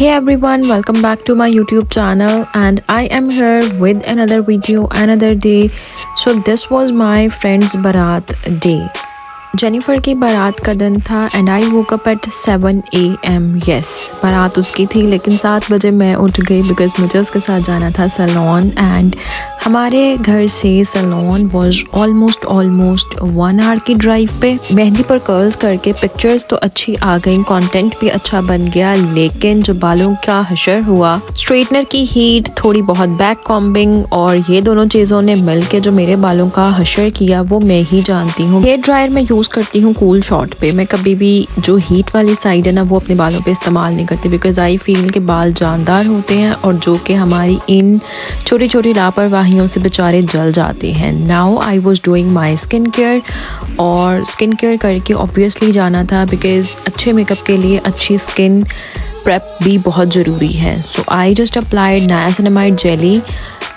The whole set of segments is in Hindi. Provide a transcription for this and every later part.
Hey everyone, welcome back to my YouTube channel and I am here with another video, another day. So this was my friend's barat day. Jennifer की बारात का दिन था and I woke up at 7 AM. Yes, बारात उसकी थी लेकिन 7 बजे मैं उठ गई बिकॉज मुझे उसके साथ जाना था सैलून एंड हमारे घर से सैलून वाज ऑलमोस्ट 1 आवर की ड्राइव पे. मेहंदी पर कर्ल्स करके पिक्चर्स तो अच्छी आ गई, कंटेंट भी अच्छा बन गया, लेकिन जो बालों का हशर हुआ, स्ट्रेटनर की हीट, थोड़ी बहुत बैक कॉम्बिंग और ये दोनों चीज़ों ने मिल के जो मेरे बालों का हशर किया वो मैं ही जानती हूँ. हेयर ड्रायर में यूज़ करती हूँ कूल शॉट पे. मैं कभी भी जो हीट वाली साइड है ना वो अपने बालों पे इस्तेमाल नहीं करती बिकॉज आई फील के बाल जानदार होते हैं और जो कि हमारी इन छोटी छोटी लापरवाहियों से बेचारे जल जाते हैं. Now I was doing my skin care और स्किन केयर करके ऑब्वियसली जाना था बिकॉज अच्छे मेकअप के लिए अच्छी स्किन प्रेप भी बहुत ज़रूरी है. So I just applied niacinamide jelly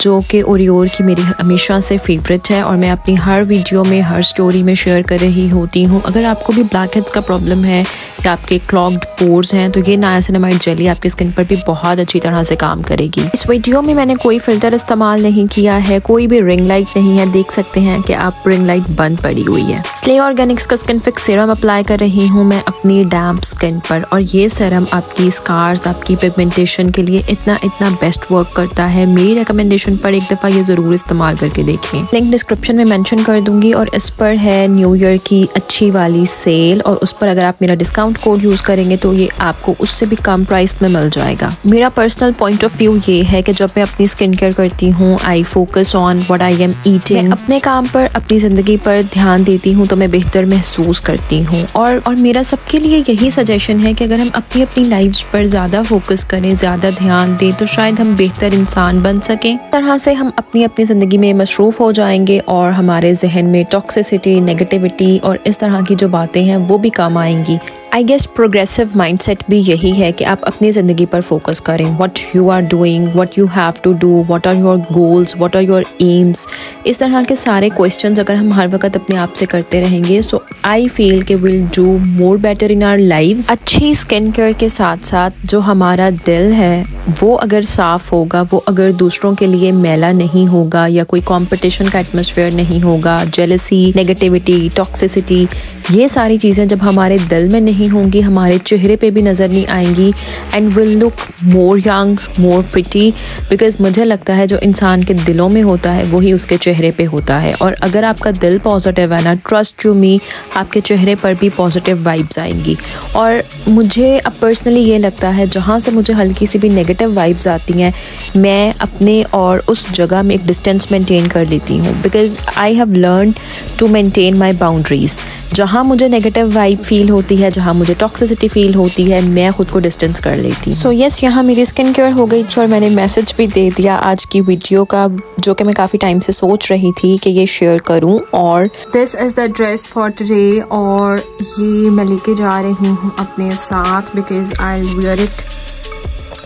जो कि ओरियोर की मेरी हमेशा से फेवरेट है और मैं अपनी हर वीडियो में हर स्टोरी में शेयर कर रही होती हूँ. अगर आपको भी ब्लैक हेड्स का प्रॉब्लम है या आपके क्लॉग्ड पोर्स हैं तो ये नायासिनामाइड जेली आपकी स्किन पर भी बहुत अच्छी तरह से काम करेगी. इस वीडियो में मैंने कोई फिल्टर इस्तेमाल नहीं किया है, कोई भी रिंग लाइट नहीं है. देख सकते हैं कि आप रिंग लाइट बंद पड़ी हुई है. स्ले ऑर्गेनिक्स का स्किन फिक्स सीरम अप्लाई कर रही हूँ मैं अपनी डैम्प स्किन पर और ये सीरम आपकी स्कार्स, आपकी पिगमेंटेशन के लिए इतना बेस्ट वर्क करता है. मेरी रिकमेंडेशन पर एक दफ़ा ये ज़रूर इस्तेमाल करके देखें. लिंक डिस्क्रिप्शन में मेंशन कर दूंगी और इस पर है न्यू ईयर की अच्छी वाली सेल और उस पर अगर आप मेरा डिस्काउंट कोड यूज़ करेंगे तो ये आपको उससे भी कम प्राइस में मिल जाएगा. मेरा पर्सनल पॉइंट ऑफ व्यू ये है कि जब मैं अपनी स्किन केयर करती हूँ I focus on what I am eating. अपने काम पर, अपनी ज़िंदगी पर ध्यान देती हूँ तो मैं बेहतर महसूस करती हूँ. और मेरा सबके लिए यही सजेशन है कि अगर हम अपनी लाइफ पर ज़्यादा फोकस करें, ज़्यादा ध्यान दें तो शायद हम बेहतर इंसान बन सकें. तरह से हम अपनी ज़िंदगी में मसरूफ़ हो जाएंगे और हमारे जहन में टॉक्सिसिटी, नेगेटिविटी और इस तरह की जो बातें हैं वो भी कम आएंगी. आई गेस प्रोग्रेसिव माइंडसेट भी यही है कि आप अपनी ज़िंदगी पर फोकस करें. What you are doing, what you have to do, what are your goals, what are your aims. इस तरह के सारे क्वेश्चंस अगर हम हर वक्त अपने आप से करते रहेंगे सो आई फील कि will do more better in our life. अच्छी स्किन केयर के साथ साथ जो हमारा दिल है वो अगर साफ़ होगा, वो अगर दूसरों के लिए मैला नहीं होगा या कोई कॉम्पिटिशन का एटमॉस्फेयर नहीं होगा, जेलसी, नेगेटिविटी, टॉक्सिसिटी, ये सारी चीज़ें जब हमारे दिल में नहीं होंगी हमारे चेहरे पे भी नज़र नहीं आएंगी and will look more young, more pretty. Because मुझे लगता है जो इंसान के दिलों में होता है वही उसके चेहरे पे होता है और अगर आपका दिल पॉजिटिव है ना, ट्रस्ट यू मी, आपके चेहरे पर भी पॉजिटिव वाइब्स आएंगी. और मुझे अब पर्सनली ये लगता है जहाँ से मुझे हल्की सी भी नेगेटिव वाइब्स आती हैं मैं अपने और उस जगह में एक डिस्टेंस मेंटेन कर लेती हूँ because I have learn to maintain my boundaries. जहाँ मुझे नेगेटिव वाइब फील होती है, जहाँ मुझे टॉक्सिसिटी फील होती है, मैं खुद को डिस्टेंस कर लेती हूँ. सो यस, यहाँ मेरी स्किन केयर हो गई थी और मैंने मैसेज भी दे दिया आज की वीडियो का जो कि मैं काफ़ी टाइम से सोच रही थी कि ये शेयर करूँ. और this is the dress for today और ये मैं लेके जा रही हूँ अपने साथ because I wear it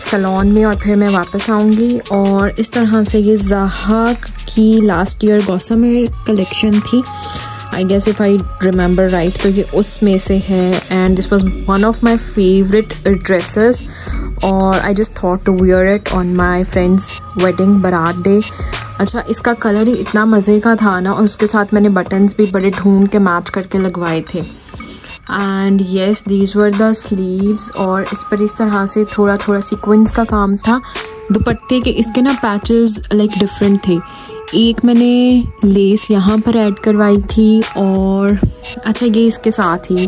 salon में और फिर मैं वापस आऊँगी. और इस तरह से ये ज़हाक की लास्ट ईयर गॉसमेर कलेक्शन थी, I guess if I remember right, तो ये उसमें से है and this was one of my favourite dresses और I just thought to wear it on my friends wedding baraat day. अच्छा, इसका कलर ही इतना मज़े का था ना और उसके साथ मैंने बटन्स भी बड़े ढूंढ के मैच करके लगवाए थे. And yes, these were the sleeves और इस पर इस तरह से थोड़ा सीक्वेंस का काम था. दुपट्टे के इसके ना पैचेस लाइक डिफरेंट थे. एक मैंने लेस यहाँ पर ऐड करवाई थी और अच्छा ये इसके साथ ही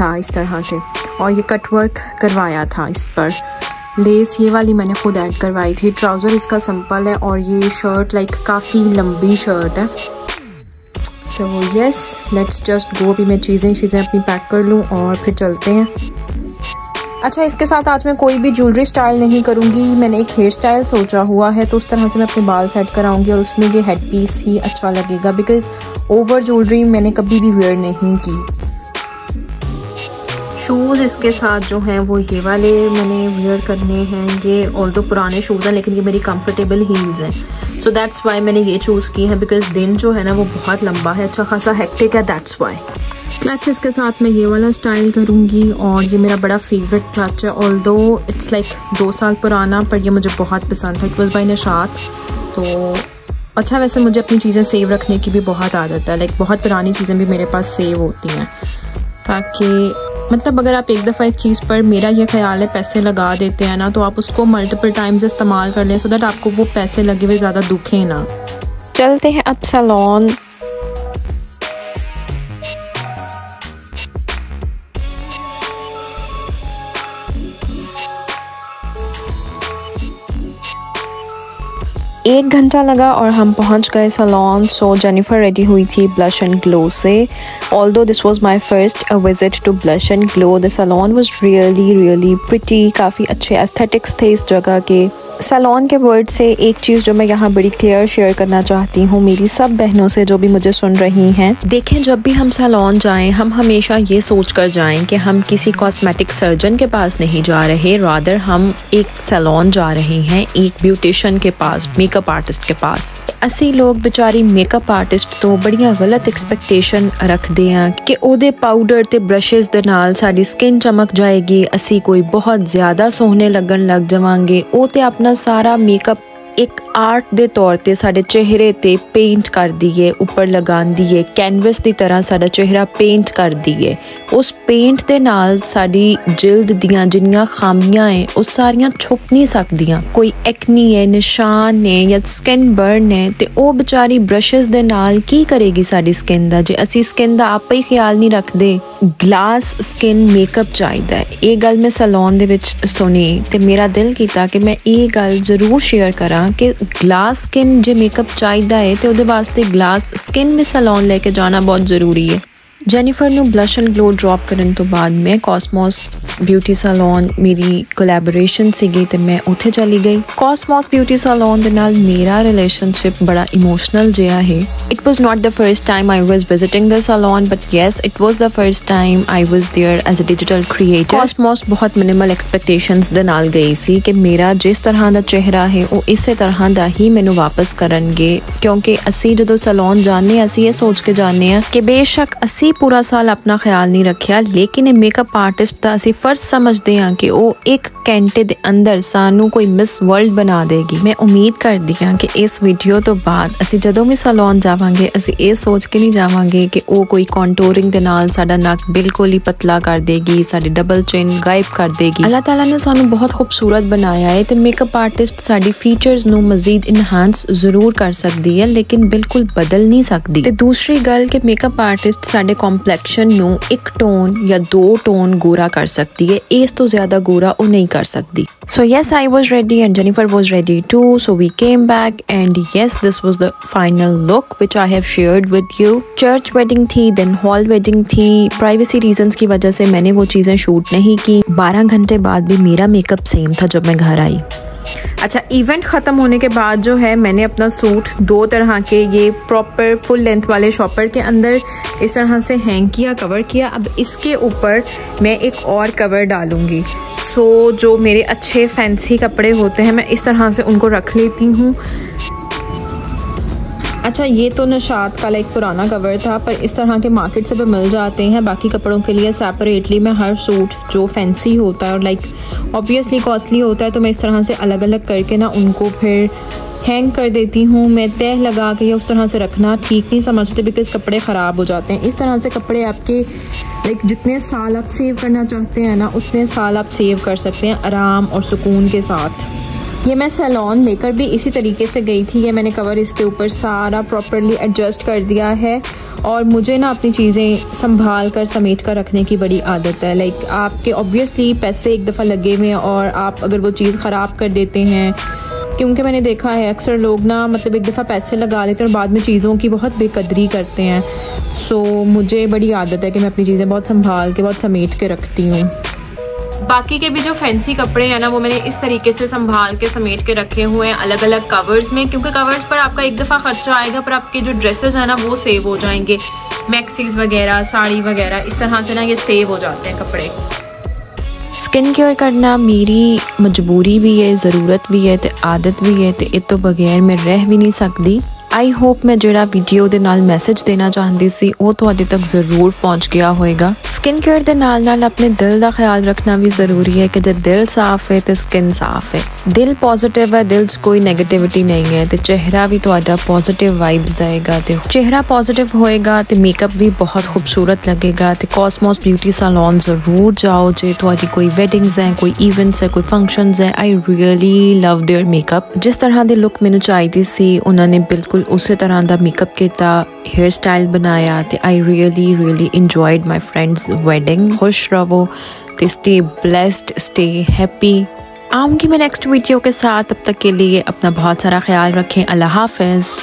था इस तरह से और ये कटवर्क करवाया था इस पर. लेस ये वाली मैंने खुद ऐड करवाई थी. ट्राउज़र इसका सिंपल है और ये शर्ट लाइक काफ़ी लंबी शर्ट है. So yes, let's just go. अभी मैं चीज़ें अपनी पैक कर लूँ और फिर चलते हैं. अच्छा, इसके साथ आज मैं कोई भी ज्वेलरी स्टाइल नहीं करूँगी. मैंने एक हेयर स्टाइल सोचा हुआ है तो उस तरह से मैं अपने बाल सेट कराऊँगी और उसमें ये हेड पीस ही अच्छा लगेगा बिकॉज ओवर ज्वेलरी मैंने कभी भी वेयर नहीं की. शूज़ इसके साथ जो हैं वो ये वाले मैंने वेयर करने हैं. ये ऑल्दो पुराने शूज़ हैं लेकिन ये मेरी कंफर्टेबल हील्स हैं सो दैट्स वाई मैंने ये चूज़ की है बिकॉज दिन जो है ना वो बहुत लंबा है, अच्छा खासा हेक्टिक है, दैट्स वाई. क्लचेस के साथ मैं ये वाला स्टाइल करूँगी और ये मेरा बड़ा फेवरेट क्लच है, ऑल्दो इट्स लाइक 2 साल पुराना, पर ये मुझे बहुत पसंद था। It was by Nishat. तो अच्छा, वैसे मुझे अपनी चीज़ें सेव रखने की भी बहुत आदत है, लाइक बहुत पुरानी चीज़ें भी मेरे पास सेव होती हैं, ताकि मतलब अगर आप एक दफ़ा एक चीज़ पर, मेरा ये ख्याल है, पैसे लगा देते हैं ना, तो आप उसको मल्टीपल टाइम्स इस्तेमाल कर लें, सो दैट आपको वो पैसे लगे हुए ज़्यादा दुखें ना। चलते हैं अब सैलून। एक घंटा लगा और हम पहुंच गए सैलून। सो जेनिफर रेडी हुई थी ब्लश एंड ग्लो से। Although this was my first visit to blush and glow, the salon was really pretty. काफ़ी अच्छे एस्थेटिक्स थे इस जगह के। सैलून के वर्ड से एक चीज़ जो मैं यहाँ बड़ी क्लियर शेयर करना चाहती हूँ मेरी सब बहनों से जो भी मुझे सुन रही हैं, देखें जब भी हम सैलून जाएं, हम हमेशा ये सोच कर जाएं कि हम किसी कॉस्मेटिक सर्जन के पास नहीं जा रहे, रादर हम एक सैलून जा रहे हैं, एक ब्यूटिशियन के पास, मेकअप आर्टिस्ट के पास। असी लोग बेचारी मेकअप आर्टिस्ट तो बड़िया गलत एक्सपैक्टेशन रखते हैं कि ओदे पाउडर ते ब्रशेस दे नाल साडी स्किन चमक जाएगी, असी कोई बहुत ज़्यादा सोहने लगन लग जावांगे। ओ ते अपना सारा मेकअप एक आर्ट दे तौर ते साडे चेहरे ते पेंट कर दिए, ऊपर लगान दिए, कैनवस की तरह साडा चेहरा पेंट कर दिए। उस पेंट दे नाल साडी जिल्द दियां जिन्नियां खामियां हैं उस सारियां छुप नहीं सकदियां। कोई एक्नी है, निशान ने या स्किन बर्न है, ते ओ बेचारी ब्रशेस दे नाल की करेगी साडी स्किन दा, जे असी स्किन दा आपे ही ख्याल नहीं रखदे। ग्लास स्किन मेकअप चाहिदा है, ये गल मैं सैलून दे विच सुनी ते मेरा दिल कीता कि मैं ये गल जरूर शेयर करा कि ग्लास स्किन जो मेकअप चाहिदा है तो उहदे वास्ते ग्लास स्किन भी सैलून लेके जाना बहुत ज़रूरी है। जेनिफर नू ब्लश एंड ग्लो ड्रॉप करन तो बाद मैं कॉस्मोस ब्यूटी सैलून मेरी कोलैबोरेशन सीगी ते मैं उत्थे चली गई। कॉस्मोस ब्यूटी सैलून दे नाल मेरा रिलेशनशिप बड़ा इमोशनल जिहा है। It was not the first time I was visiting the salon, but yes it was the first time I was there as a digital creator. Cosmos बहुत मिनिमल एक्सपेक्टेशंस दे नाल गई सी कि मेरा जिस तरह दा चेहरा है वो इसे तरह दा ही मैनू वापस करनगे, क्योंकि असी जदों सैलून जाने असी ये सोच के जाने हैं कि बेशक असी पूरा साल अपना ख्याल नहीं रखिया, लेकिन मेकअप आर्टिस्ट का असी फर्ज समझते हैं कि वो एक घंटे दे अंदर सानू कोई मिस वर्ल्ड बना देगी। मैं उम्मीद करती हाँ कि इस वीडियो तो बाद असी जदों भी सैलून जावांगे असी ये सोच के नहीं जावांगे कि वो कोई कॉन्टोरिंग दे नाल साडा नक बिल्कुल ही पतला कर देगी, साडी डबल चिन गायब कर देगी। अल्लाह ताला ने सानू बहुत खूबसूरत बनाया है तो मेकअप आर्टिस्ट साडी फीचर्स नू मजीद इनहांस जरूर कर सकती है, लेकिन बिल्कुल बदल नहीं सकती। ते दूसरी गल कि मेकअप आर्टिस्ट साडे कॉम्प्लेक्शन नू एक टोन या 2 टोन गोरा कर सकती है, इस तो ज्यादा गोरा वो नहीं कर सकती। So yes, I was ready and Jennifer was ready too. So we came back and yes, this was the final look which I have shared with you. Church wedding थी, then hall wedding थी। Privacy reasons की वजह से मैंने वो चीज़ें शूट नहीं की। 12 घंटे बाद भी मेरा मेकअप सेम था जब मैं घर आई। अच्छा, इवेंट ख़त्म होने के बाद जो है मैंने अपना सूट 2 तरह के ये प्रॉपर फुल लेंथ वाले शॉपर के अंदर इस तरह से हैंग किया, कवर किया। अब इसके ऊपर मैं एक और कवर डालूंगी। सो जो मेरे अच्छे फैंसी कपड़े होते हैं मैं इस तरह से उनको रख लेती हूँ। अच्छा, ये तो निशात का लाइक पुराना कवर था, पर इस तरह के मार्केट से भी मिल जाते हैं। बाकी कपड़ों के लिए सेपरेटली मैं हर सूट जो फैंसी होता है और लाइक ऑब्वियसली कॉस्टली होता है तो मैं इस तरह से अलग अलग करके ना उनको फिर हैंग कर देती हूँ। मैं तह लगा के या उस तरह से रखना ठीक नहीं समझते, बिकॉज कपड़े ख़राब हो जाते हैं। इस तरह से कपड़े आपके लाइक जितने साल आप सेव करना चाहते हैं ना उतने साल आप सेव कर सकते हैं आराम और सुकून के साथ। ये मैं सैलून लेकर भी इसी तरीके से गई थी। ये मैंने कवर इसके ऊपर सारा प्रॉपरली एडजस्ट कर दिया है और मुझे ना अपनी चीज़ें संभाल कर समेट कर रखने की बड़ी आदत है। लाइक आपके ऑब्वियसली पैसे एक दफ़ा लगे हुए हैं और आप अगर वो चीज़ ख़राब कर देते हैं, क्योंकि मैंने देखा है अक्सर लोग ना मतलब एक दफ़ा पैसे लगा लेते हैं और बाद में चीज़ों की बहुत बेकदरी करते हैं। सो मुझे बड़ी आदत है कि मैं अपनी चीज़ें बहुत संभाल के बहुत समेट के रखती हूँ। बाकी के भी जो फैंसी कपड़े हैं ना वो मैंने इस तरीके से संभाल के समेट के रखे हुए हैं अलग अलग कवर्स में, क्योंकि कवर्स पर आपका एक दफ़ा खर्चा आएगा पर आपके जो ड्रेसेस हैं ना वो सेव हो जाएंगे। मैक्सीज वगैरह, साड़ी वगैरह, इस तरह से ना ये सेव हो जाते हैं कपड़े। स्किन केयर करना मेरी मजबूरी भी है, ज़रूरत भी है, तो आदत भी है, तो ये तो बगैर मैं रह भी नहीं सकती। आई होप मैं ਜਿਹੜਾ ਵੀਡੀਓ ਦੇ ਨਾਲ ਮੈਸੇਜ ਦੇਣਾ ਚਾਹੁੰਦੀ ਸੀ ਉਹ ਤੁਹਾਡੇ ਤੱਕ ਜ਼ਰੂਰ ਪਹੁੰਚ ਗਿਆ ਹੋਵੇਗਾ। ਸਕਿਨ ਕੇਅਰ ਦੇ ਨਾਲ ਆਪਣੇ ਦਿਲ ਦਾ ਖਿਆਲ ਰੱਖਣਾ ਵੀ ਜ਼ਰੂਰੀ ਹੈ ਕਿ ਜੇ ਦਿਲ ਸਾਫ਼ ਹੈ ਤੇ ਸਕਿਨ ਸਾਫ਼ ਹੈ, ਦਿਲ ਪੋਜ਼ਿਟਿਵ ਹੈ, ਦਿਲ 'ਚ ਕੋਈ ਨੈਗੇਟਿਵਿਟੀ ਨਹੀਂ ਹੈ ਤੇ ਚਿਹਰਾ ਵੀ ਤੁਹਾਡਾ ਪੋਜ਼ਿਟਿਵ ਵਾਈਬਸ ਦੇਗਾ ਤੇ ਚਿਹਰਾ ਪੋਜ਼ਿਟਿਵ ਹੋਏਗਾ ਤੇ ਮੇਕਅਪ ਵੀ ਬਹੁਤ ਖੂਬਸੂਰਤ ਲੱਗੇਗਾ। ਤੇ ਕੋਸਮੋਸ ਬਿਊਟੀ ਸੈਲੂਨ ਜ਼ਰੂਰ ਜਾਓ ਜੇ ਤੁਹਾਡੀ ਕੋਈ ਵੈਡਿੰਗਸ ਹੈ, ਕੋਈ ਇਵੈਂਟਸ ਹੈ, ਕੋਈ ਫੰਕਸ਼ਨਸ ਹੈ। I really love their makeup. ਜਿਸ ਤਰ੍ਹਾਂ ਦੇ ਲੁੱਕ ਮੈਨੂੰ ਚਾਹੀਦੀ ਸੀ ਉਹਨਾਂ ਨੇ ਬਿਲਕੁਲ ਉਸੇ ਤਰ੍ਹਾਂ ਦਾ ਮੇਕਅਪ ਕੀਤਾ, हेयर स्टाइल बनाया ते I really enjoyed my friends wedding. खुश रहो ते स्टे ब्लेस्ड, स्टे हैप्पी। आऊँगी मैं नेक्स्ट वीडियो के साथ, तब तक के लिए अपना बहुत सारा ख्याल रखें। अल्लाह हाफिज़।